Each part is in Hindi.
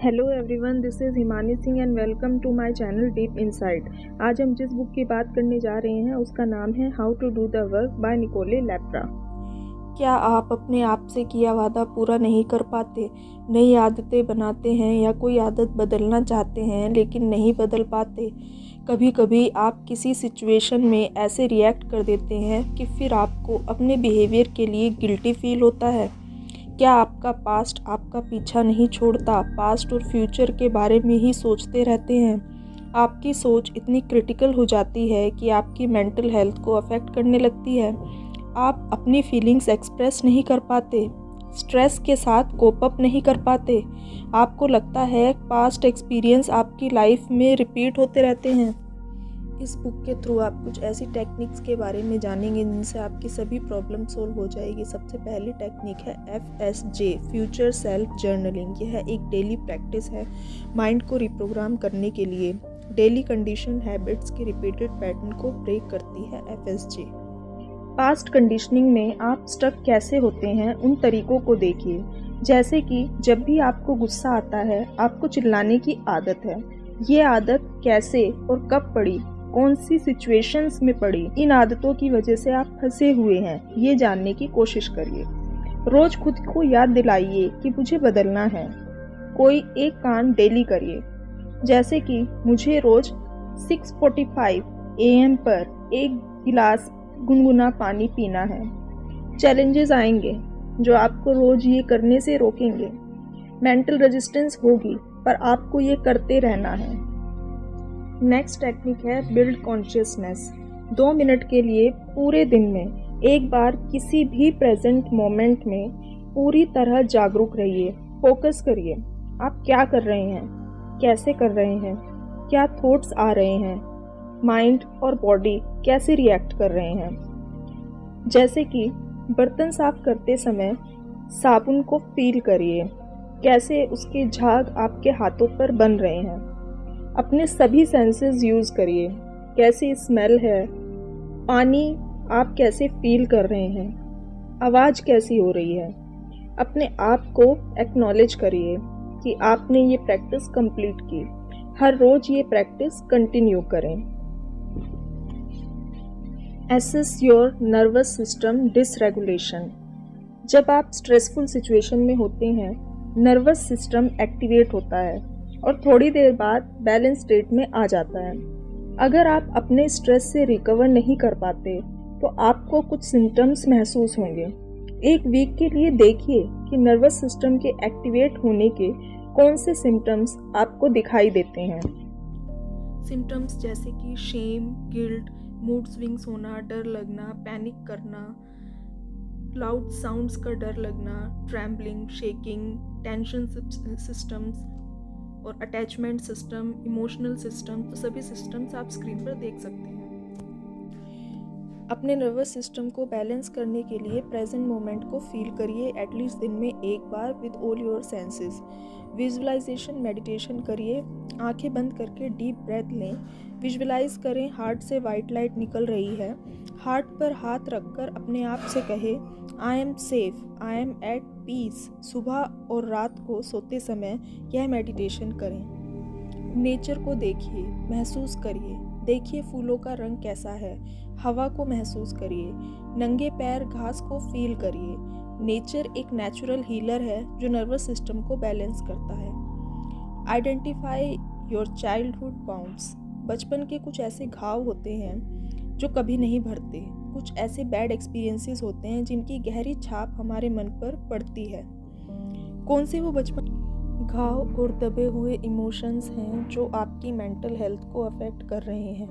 Hello everyone, this is Himani Singh and welcome to my channel deep insight. आज हम जिस बुक की बात करने जा रहे हैं उसका नाम है how to do the work by Nicole LePera. क्या आप अपने आप से किया वादा पूरा नहीं कर पाते, नई आदतें बनाते हैं या कोई आदत बदलना चाहते हैं लेकिन नहीं बदल पाते? कभी कभी आप किसी सिचुएशन में ऐसे रिएक्ट कर देते हैं कि फिर आपको अपने बिहेवियर के लिए गिल्टी फील होता है। क्या आपका पास्ट आपका पीछा नहीं छोड़ता? पास्ट और फ्यूचर के बारे में ही सोचते रहते हैं। आपकी सोच इतनी क्रिटिकल हो जाती है कि आपकी मेंटल हेल्थ को अफेक्ट करने लगती है। आप अपनी फीलिंग्स एक्सप्रेस नहीं कर पाते, स्ट्रेस के साथ कोप अप नहीं कर पाते। आपको लगता है पास्ट एक्सपीरियंस आपकी लाइफ में रिपीट होते रहते हैं। इस बुक के थ्रू आप कुछ ऐसी टेक्निक्स के बारे में जानेंगे जिनसे आपकी सभी प्रॉब्लम सोल्व हो जाएगी। सबसे पहली टेक्निक है FSJ, फ्यूचर सेल्फ जर्नलिंग। यह एक डेली प्रैक्टिस है माइंड को रिप्रोग्राम करने के लिए। डेली कंडीशन हैबिट्स के रिपीटेड पैटर्न को ब्रेक करती है FSJ। पास्ट कंडीशनिंग में आप स्टक कैसे होते हैं उन तरीकों को देखिए। जैसे कि जब भी आपको गुस्सा आता है, आपको चिल्लाने की आदत है। ये आदत कैसे और कब पड़ी, कौन सी सिचुएशंस में पड़ी, इन आदतों की वजह से आप फंसे हुए हैं, ये जानने की कोशिश करिए। रोज खुद को याद दिलाइए कि मुझे बदलना है। कोई एक काम डेली करिए, जैसे कि मुझे रोज 6:45 AM पर एक गिलास गुनगुना पानी पीना है। चैलेंजेस आएंगे जो आपको रोज ये करने से रोकेंगे। मेंटल रेजिस्टेंस होगी, पर आपको ये करते रहना है। नेक्स्ट टेक्निक है बिल्ड कॉन्शियसनेस। 2 मिनट के लिए पूरे दिन में एक बार किसी भी प्रेजेंट मोमेंट में पूरी तरह जागरूक रहिए। फोकस करिए, आप क्या कर रहे हैं, कैसे कर रहे हैं, क्या थॉट्स आ रहे हैं, माइंड और बॉडी कैसे रिएक्ट कर रहे हैं। जैसे कि बर्तन साफ करते समय साबुन को फील करिए, कैसे उसके झाग आपके हाथों पर बन रहे हैं। अपने सभी सेंसेस यूज़ करिए, कैसी स्मेल है, पानी आप कैसे फील कर रहे हैं, आवाज़ कैसी हो रही है। अपने आप को एक्नॉलेज करिए कि आपने ये प्रैक्टिस कंप्लीट की। हर रोज़ ये प्रैक्टिस कंटिन्यू करें। Assess your nervous system dysregulation. जब आप स्ट्रेसफुल सिचुएशन में होते हैं, नर्वस सिस्टम एक्टिवेट होता है और थोड़ी देर बाद बैलेंस स्टेट में आ जाता है। अगर आप अपने स्ट्रेस से रिकवर नहीं कर पाते तो आपको कुछ सिम्टम्स महसूस होंगे। एक वीक के लिए देखिए कि नर्वस सिस्टम के एक्टिवेट होने के कौन से सिम्टम्स आपको दिखाई देते हैं। सिम्टम्स जैसे कि शेम, गिल्ट, मूड स्विंग्स होना, डर लगना, पैनिक करना, लाउड साउंड्स का डर लगना, ट्रैम्बलिंग, शेकिंग, टेंशन सिस्टम्स और अटैचमेंट सिस्टम, इमोशनल सिस्टम। तो सभी सिस्टम्स आप स्क्रीन पर देख सकते हैं। अपने नर्वस सिस्टम को बैलेंस करने के लिए प्रेजेंट मोमेंट को फील करिए एटलीस्ट दिन में एक बार with all your senses. Visualisation meditation करिए, आंखें बंद करके डीप ब्रेथ लें। विजुअलाइज करें हार्ट से वाइट लाइट निकल रही है। हार्ट पर हाथ रखकर अपने आप से कहे I am safe, I am at peace. सुबह और रात को सोते समय यह मेडिटेशन करें। नेचर को देखिए, महसूस करिए। देखिए फूलों का रंग कैसा है, हवा को महसूस करिए, नंगे पैर घास को फील करिए। नेचर एक नेचुरल हीलर है जो नर्वस सिस्टम को बैलेंस करता है। Identify your childhood bounds. बचपन के कुछ ऐसे घाव होते हैं जो कभी नहीं भरते। कुछ ऐसे बैड एक्सपीरियंसेस होते हैं जिनकी गहरी छाप हमारे मन पर पड़ती है। कौन से वो बचपन घाव और दबे हुए इमोशंस हैं जो आपकी मेंटल हेल्थ को अफेक्ट कर रहे हैं?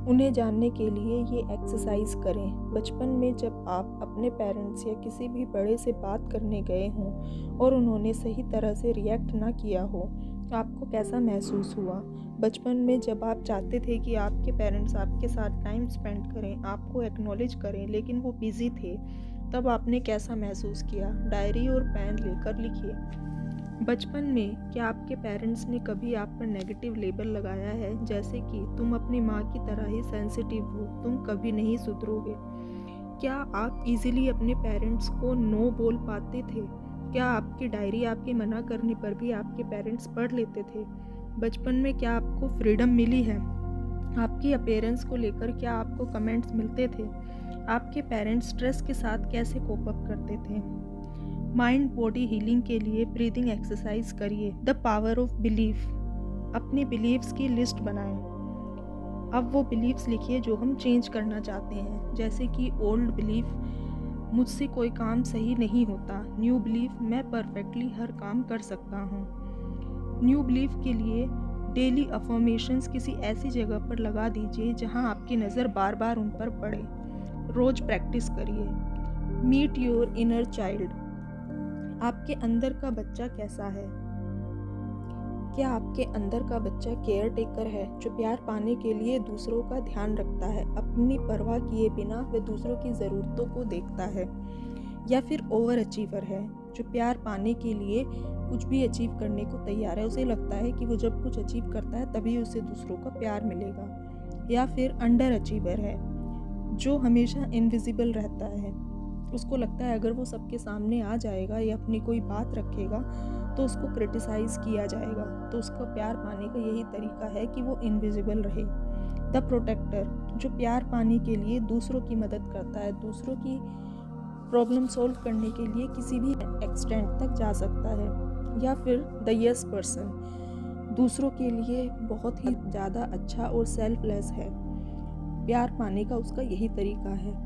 उन्हें जानने के लिए ये एक्सरसाइज करें। बचपन में जब आप अपने पेरेंट्स या किसी भी बड़े से बात करने गए हों और उन्होंने सही तरह से रिएक्ट ना किया हो, आपको कैसा महसूस हुआ? बचपन में जब आप चाहते थे कि आपके पेरेंट्स आपके साथ टाइम स्पेंड करें, आपको एक्नॉलेज करें, लेकिन वो बिज़ी थे, तब आपने कैसा महसूस किया? डायरी और पेन लेकर लिखिए। बचपन में क्या आपके पेरेंट्स ने कभी आप पर नेगेटिव लेबल लगाया है, जैसे कि तुम अपनी माँ की तरह ही सेंसिटिव हो, तुम कभी नहीं सुधरोगे? क्या आप इजीली अपने पेरेंट्स को नो बोल पाते थे? क्या आपकी डायरी आपके मना करने पर भी आपके पेरेंट्स पढ़ लेते थे? बचपन में क्या आपको फ्रीडम मिली है? आपकी अपीयरेंस को लेकर क्या आपको कमेंट्स मिलते थे? आपके पेरेंट्स स्ट्रेस के साथ कैसे कोप अप करते थे? माइंड बॉडी हीलिंग के लिए ब्रीदिंग एक्सरसाइज करिए। The power of belief. अपने बिलीव्स की लिस्ट बनाएं। अब वो बिलीव्स लिखिए जो हम चेंज करना चाहते हैं, जैसे कि ओल्ड बिलीफ, मुझसे कोई काम सही नहीं होता। न्यू बिलीफ, मैं परफेक्टली हर काम कर सकता हूँ। न्यू बिलीफ के लिए डेली अफर्मेशंस किसी ऐसी जगह पर लगा दीजिए जहाँ आपकी नज़र बार बार उन पर पड़े। रोज़ प्रैक्टिस करिए। Meet your inner child. आपके अंदर का बच्चा कैसा है? क्या आपके अंदर का बच्चा केयर टेकर है, जो प्यार पाने के लिए दूसरों का ध्यान रखता है, अपनी परवाह किए बिना वे दूसरों की ज़रूरतों को देखता है? या फिर ओवर अचीवर है, जो प्यार पाने के लिए कुछ भी अचीव करने को तैयार है, उसे लगता है कि वो जब कुछ अचीव करता है तभी उसे दूसरों का प्यार मिलेगा? या फिर अंडर अचीवर है, जो हमेशा इनविजिबल रहता है, उसको लगता है अगर वो सबके सामने आ जाएगा या अपनी कोई बात रखेगा तो उसको क्रिटिसाइज़ किया जाएगा, तो उसका प्यार पाने का यही तरीका है कि वो इनविजिबल रहे? द प्रोटेक्टर, जो प्यार पाने के लिए दूसरों की मदद करता है, दूसरों की प्रॉब्लम सॉल्व करने के लिए किसी भी एक्सटेंट तक जा सकता है? या फिर द यस पर्सन, दूसरों के लिए बहुत ही ज़्यादा अच्छा और सेल्फलेस है, प्यार पाने का उसका यही तरीका है?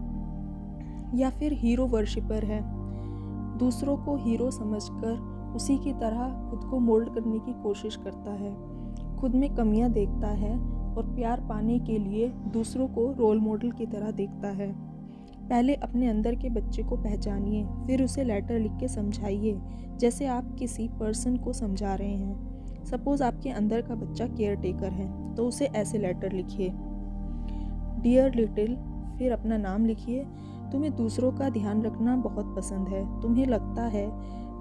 या फिर हीरो वर्शिपर है, दूसरों को हीरो समझकर उसी की तरह खुद को मोल्ड करने की कोशिश करता है, खुद में कमियां देखता है और प्यार पाने के लिए दूसरों को रोल मॉडल की तरह देखता है। पहले अपने अंदर के बच्चे को पहचानिए, फिर उसे लेटर लिख के समझाइए, जैसे आप किसी पर्सन को समझा रहे हैं। सपोज़ आपके अंदर का बच्चा केयर टेकर है, तो उसे ऐसे लेटर लिखिए। डियर लिटिल, फिर अपना नाम लिखिए। तुम्हें दूसरों का ध्यान रखना बहुत पसंद है। तुम्हें लगता है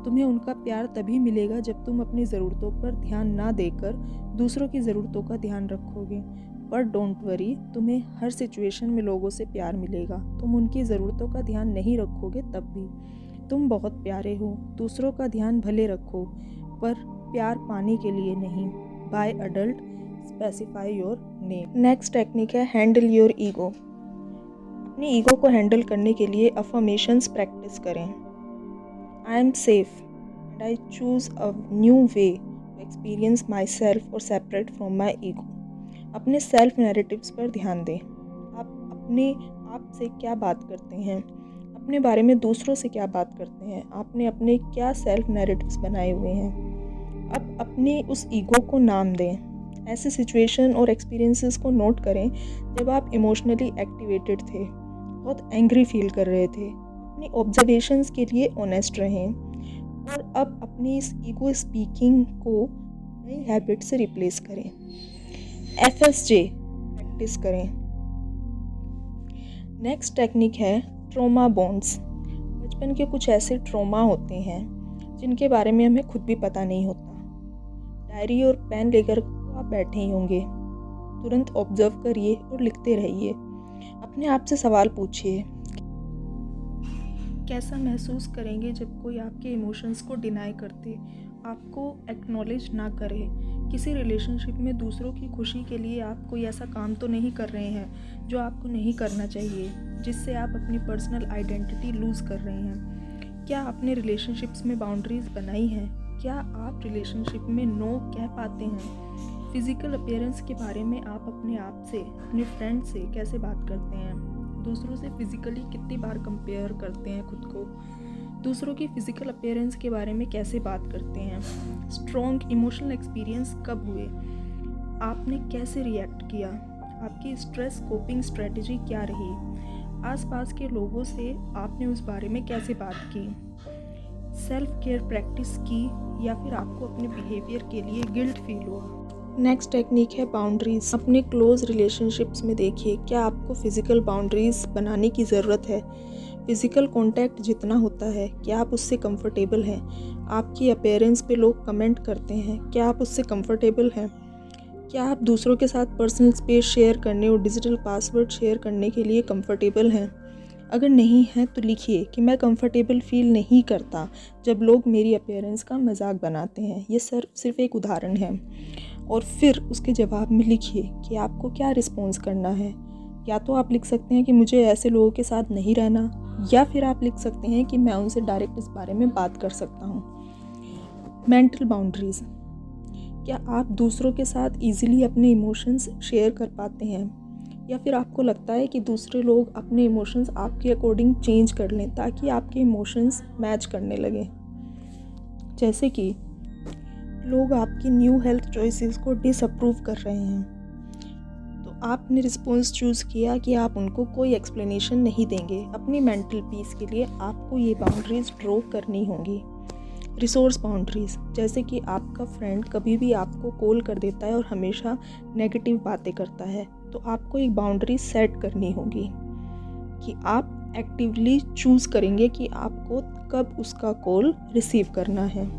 तुम्हें उनका प्यार तभी मिलेगा जब तुम अपनी ज़रूरतों पर ध्यान ना देकर दूसरों की ज़रूरतों का ध्यान रखोगे। पर डोंट वरी, तुम्हें हर सिचुएशन में लोगों से प्यार मिलेगा। तुम उनकी ज़रूरतों का ध्यान नहीं रखोगे तब भी। तुम बहुत प्यारे हो। दूसरों का ध्यान भले रखो, पर प्यार पाने के लिए नहीं। By adult, specify your name. Next technique है हैंडल योर ईगो। अपनी ईगो को हैंडल करने के लिए अफर्मेशंस प्रैक्टिस करें। I am safe and I choose a new way to experience myself और सेपरेट फ्रॉम माई ईगो। अपने सेल्फ नैरेटिव्स पर ध्यान दें। आप अपने आप से क्या बात करते हैं, अपने बारे में दूसरों से क्या बात करते हैं, आपने अपने क्या सेल्फ नैरेटिव्स बनाए हुए हैं। अब अपने उस ईगो को नाम दें। ऐसे सिचुएशन और एक्सपीरियंसेस को नोट करें जब आप इमोशनली एक्टिवेटेड थे, बहुत एंग्री फील कर रहे थे। अपनी ऑब्जर्वेशंस के लिए ऑनेस्ट रहें और अब अपनी इस ईगो स्पीकिंग को नई हैबिट से रिप्लेस करें। FSJ प्रैक्टिस करें। नेक्स्ट टेक्निक है ट्रॉमा बॉन्ड्स। बचपन के कुछ ऐसे ट्रॉमा होते हैं जिनके बारे में हमें खुद भी पता नहीं होता। डायरी और पेन लेकर आप बैठे ही होंगे, तुरंत ऑब्जर्व करिए और लिखते रहिए। अपने आप से सवाल पूछिए, कैसा महसूस करेंगे जब कोई आपके इमोशंस को डिनाई करते, आपको एक्नॉलेज ना करे। किसी रिलेशनशिप में दूसरों की खुशी के लिए आप कोई ऐसा काम तो नहीं कर रहे हैं जो आपको नहीं करना चाहिए, जिससे आप अपनी पर्सनल आइडेंटिटी लूज़ कर रहे हैं। क्या आपने रिलेशनशिप्स में बाउंड्रीज बनाई हैं? क्या आप रिलेशनशिप में नो कह पाते हैं? फिज़िकल अपीयरेंस के बारे में आप अपने आप से, अपने फ्रेंड से कैसे बात करते हैं? दूसरों से फिज़िकली कितनी बार कंपेयर करते हैं खुद को? दूसरों की फ़िज़िकल अपीयरेंस के बारे में कैसे बात करते हैं? स्ट्रॉन्ग इमोशनल एक्सपीरियंस कब हुए? आपने कैसे रिएक्ट किया? आपकी स्ट्रेस कोपिंग स्ट्रेटजी क्या रही? आसपास के लोगों से आपने उस बारे में कैसे बात की? सेल्फ केयर प्रैक्टिस की या फिर आपको अपने बिहेवियर के लिए गिल्ट फील हुआ? नेक्स्ट टेक्निक है बाउंड्रीज। अपने क्लोज रिलेशनशिप्स में देखिए, क्या आपको फ़िज़िकल बाउंड्रीज बनाने की ज़रूरत है? फ़िज़िकल कांटेक्ट जितना होता है, क्या आप उससे कंफर्टेबल हैं? आपकी अपीयरेंस पे लोग कमेंट करते हैं, क्या आप उससे कंफर्टेबल हैं? क्या आप दूसरों के साथ पर्सनल स्पेस शेयर करने और डिजिटल पासवर्ड शेयर करने के लिए कंफर्टेबल हैं? अगर नहीं है तो लिखिए कि मैं कंफर्टेबल फील नहीं करता जब लोग मेरी अपीयरेंस का मजाक बनाते हैं। ये सिर्फ एक उदाहरण है। और फिर उसके जवाब में लिखिए कि आपको क्या रिस्पॉन्स करना है। या तो आप लिख सकते हैं कि मुझे ऐसे लोगों के साथ नहीं रहना, या फिर आप लिख सकते हैं कि मैं उनसे डायरेक्ट इस बारे में बात कर सकता हूँ। Mental boundaries. क्या आप दूसरों के साथ ईजिली अपने इमोशंस शेयर कर पाते हैं, या फिर आपको लगता है कि दूसरे लोग अपने इमोशंस आपके अकॉर्डिंग चेंज कर लें ताकि आपके इमोशंस मैच करने लगें। जैसे कि लोग आपकी न्यू हेल्थ चॉइसेस को डिसअप्रूव कर रहे हैं, तो आपने रिस्पॉन्स चूज़ किया कि आप उनको कोई एक्सप्लेनेशन नहीं देंगे। अपनी मेंटल पीस के लिए आपको ये बाउंड्रीज ड्रॉ करनी होंगी। Resource boundaries. जैसे कि आपका फ्रेंड कभी भी आपको कॉल कर देता है और हमेशा नेगेटिव बातें करता है, तो आपको एक बाउंड्री सेट करनी होगी कि आप एक्टिवली चूज़ करेंगे कि आपको कब उसका कॉल रिसीव करना है।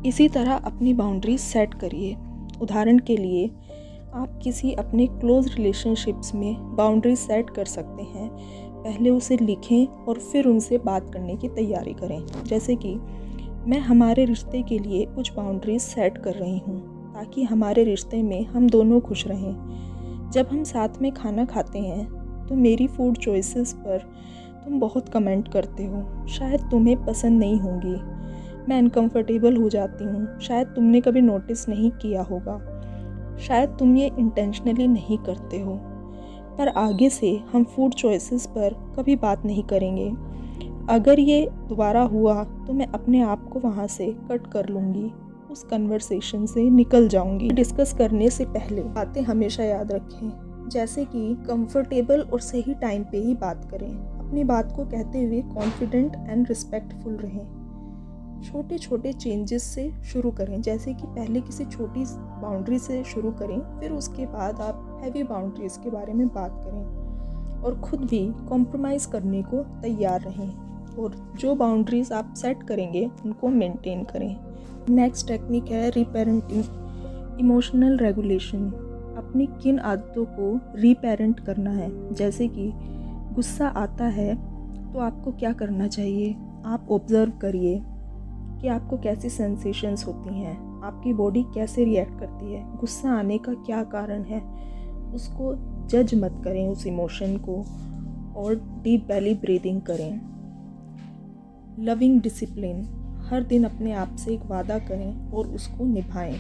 इसी तरह अपनी बाउंड्री सेट करिए। उदाहरण के लिए आप किसी अपने क्लोज रिलेशनशिप्स में बाउंड्री सेट कर सकते हैं। पहले उसे लिखें और फिर उनसे बात करने की तैयारी करें। जैसे कि मैं हमारे रिश्ते के लिए कुछ बाउंड्रीज सेट कर रही हूँ ताकि हमारे रिश्ते में हम दोनों खुश रहें। जब हम साथ में खाना खाते हैं तो मेरी फूड चॉइसेस पर तुम बहुत कमेंट करते हो, शायद तुम्हें पसंद नहीं होंगी। मैं अनकंफर्टेबल हो जाती हूँ, शायद तुमने कभी नोटिस नहीं किया होगा, शायद तुम ये इंटेंशनली नहीं करते हो। पर आगे से हम फूड चॉइसेस पर कभी बात नहीं करेंगे। अगर ये दोबारा हुआ तो मैं अपने आप को वहाँ से कट कर लूँगी, उस कन्वर्सेशन से निकल जाऊँगी। डिस्कस करने से पहले बातें हमेशा याद रखें, जैसे कि कंफर्टेबल और सही टाइम पे ही बात करें। अपनी बात को कहते हुए कॉन्फिडेंट एंड रिस्पेक्टफुल रहें। छोटे छोटे चेंजेस से शुरू करें, जैसे कि पहले किसी छोटी बाउंड्री से शुरू करें, फिर उसके बाद आप हैवी बाउंड्रीज के बारे में बात करें। और ख़ुद भी कॉम्प्रोमाइज़ करने को तैयार रहें, और जो बाउंड्रीज आप सेट करेंगे उनको मेंटेन करें। नेक्स्ट टेक्निक है रीपेरेंटिंग, इमोशनल रेगुलेशन। अपनी किन आदतों को रीपेरेंट करना है। जैसे कि गुस्सा आता है तो आपको क्या करना चाहिए। आप ऑब्ज़र्व करिए कि आपको कैसी सेंसेशंस होती हैं, आपकी बॉडी कैसे रिएक्ट करती है, गुस्सा आने का क्या कारण है। उसको जज मत करें उस इमोशन को, और डीप बेली ब्रीदिंग करें। लविंग डिसिप्लिन, हर दिन अपने आप से एक वादा करें और उसको निभाएं।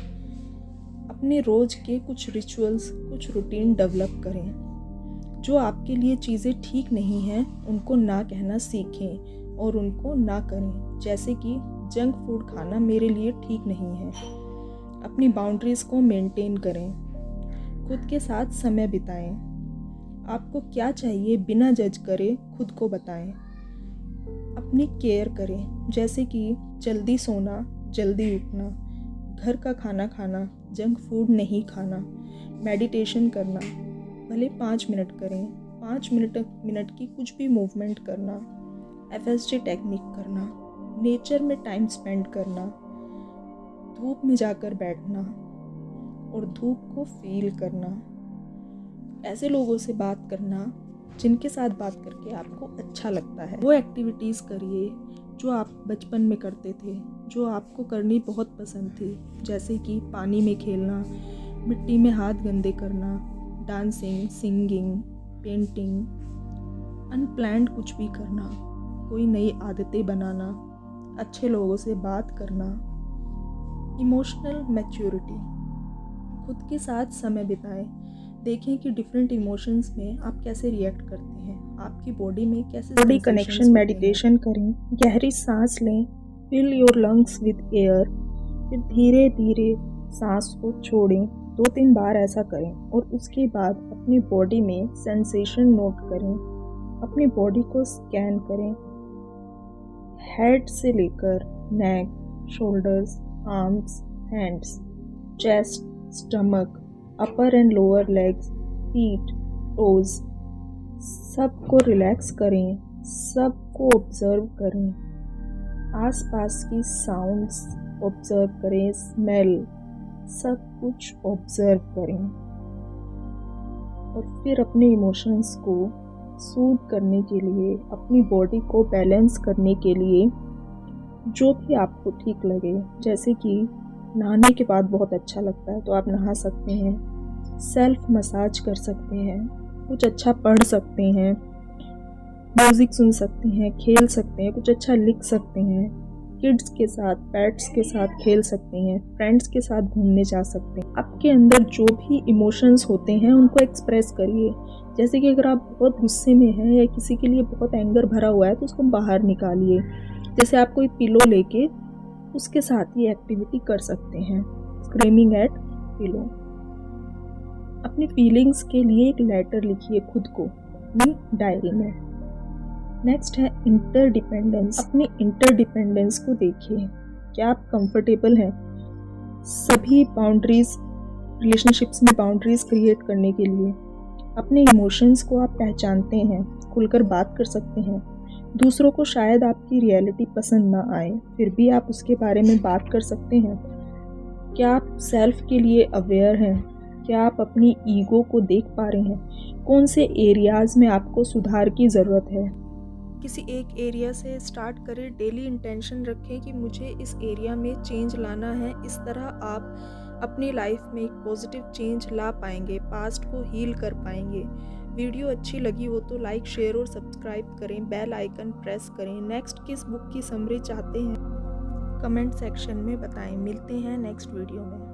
अपने रोज़ के कुछ रिचुअल्स, कुछ रूटीन डेवलप करें। जो आपके लिए चीज़ें ठीक नहीं हैं उनको ना कहना सीखें और उनको ना करें। जैसे कि जंक फूड खाना मेरे लिए ठीक नहीं है। अपनी बाउंड्रीज़ को मेंटेन करें। खुद के साथ समय बिताएं। आपको क्या चाहिए बिना जज करे खुद को बताएं। अपनी केयर करें, जैसे कि जल्दी सोना, जल्दी उठना, घर का खाना खाना, जंक फूड नहीं खाना, मेडिटेशन करना, भले 5 मिनट करें, 5 मिनट की कुछ भी मूवमेंट करना, FSG टेक्निक करना, नेचर में टाइम स्पेंड करना, धूप में जाकर बैठना और धूप को फील करना। ऐसे लोगों से बात करना जिनके साथ बात करके आपको अच्छा लगता है। वो एक्टिविटीज़ करिए जो आप बचपन में करते थे, जो आपको करनी बहुत पसंद थी, जैसे कि पानी में खेलना, मिट्टी में हाथ गंदे करना, डांसिंग, सिंगिंग, पेंटिंग, अनप्लान्ड कुछ भी करना, कोई नई आदतें बनाना, अच्छे लोगों से बात करना। इमोशनल मैच्योरिटी, खुद के साथ समय बिताएं। देखें कि डिफरेंट इमोशंस में आप कैसे रिएक्ट करते हैं, आपकी बॉडी में कैसे बॉडी कनेक्शन मेडिटेशन करें, गहरी सांस लें, fill your lungs with air, फिर धीरे धीरे सांस को छोड़ें। 2-3 बार ऐसा करें और उसके बाद अपनी बॉडी में सेंसेशन नोट करें। अपनी बॉडी को स्कैन करें, हेड से लेकर neck, shoulders, arms, hands, chest, stomach, upper and lower legs, feet, toes, सबको रिलैक्स करें, सबको ऑब्जर्व करें। आसपास की साउंड्स ऑब्जर्व करें, स्मेल, सब कुछ ऑब्जर्व करें। और फिर अपने इमोशंस को सूट करने के लिए, अपनी बॉडी को बैलेंस करने के लिए जो भी आपको ठीक लगे, जैसे कि नहाने के बाद बहुत अच्छा लगता है तो आप नहा सकते हैं, सेल्फ मसाज कर सकते हैं, कुछ अच्छा पढ़ सकते हैं, म्यूज़िक सुन सकते हैं, खेल सकते हैं, कुछ अच्छा लिख सकते हैं, किड्स के साथ, पेट्स के साथ खेल सकते हैं, फ्रेंड्स के साथ घूमने जा सकते हैं। आपके अंदर जो भी इमोशंस होते हैं उनको एक्सप्रेस करिए। जैसे कि अगर आप बहुत गुस्से में हैं या किसी के लिए बहुत एंगर भरा हुआ है तो उसको बाहर निकालिए। जैसे आप कोई पिलो लेके उसके साथ ये एक्टिविटी कर सकते हैं, स्क्रीमिंग एट पिलो। अपनी फीलिंग्स के लिए एक लेटर लिखिए खुद को अपनी डायरी में। नेक्स्ट है इंटरडिपेंडेंस। अपनी इंटरडिपेंडेंस को देखिए, क्या आप कंफर्टेबल हैं सभी बाउंड्रीज, रिलेशनशिप्स में बाउंड्रीज क्रिएट करने के लिए? अपने इमोशंस को आप पहचानते हैं, खुलकर बात कर सकते हैं। दूसरों को शायद आपकी रियलिटी पसंद ना आए, फिर भी आप उसके बारे में बात कर सकते हैं। क्या आप सेल्फ के लिए अवेयर हैं? क्या आप अपनी ईगो को देख पा रहे हैं? कौन से एरियाज़ में आपको सुधार की ज़रूरत है? किसी एक एरिया से स्टार्ट करें। डेली इंटेंशन रखें कि मुझे इस एरिया में चेंज लाना है। इस तरह आप अपनी लाइफ में एक पॉजिटिव चेंज ला पाएंगे, पास्ट को हील कर पाएंगे। वीडियो अच्छी लगी हो तो लाइक, शेयर और सब्सक्राइब करें, बेल आइकन प्रेस करें। नेक्स्ट किस बुक की समरी चाहते हैं कमेंट सेक्शन में बताएं। मिलते हैं नेक्स्ट वीडियो में।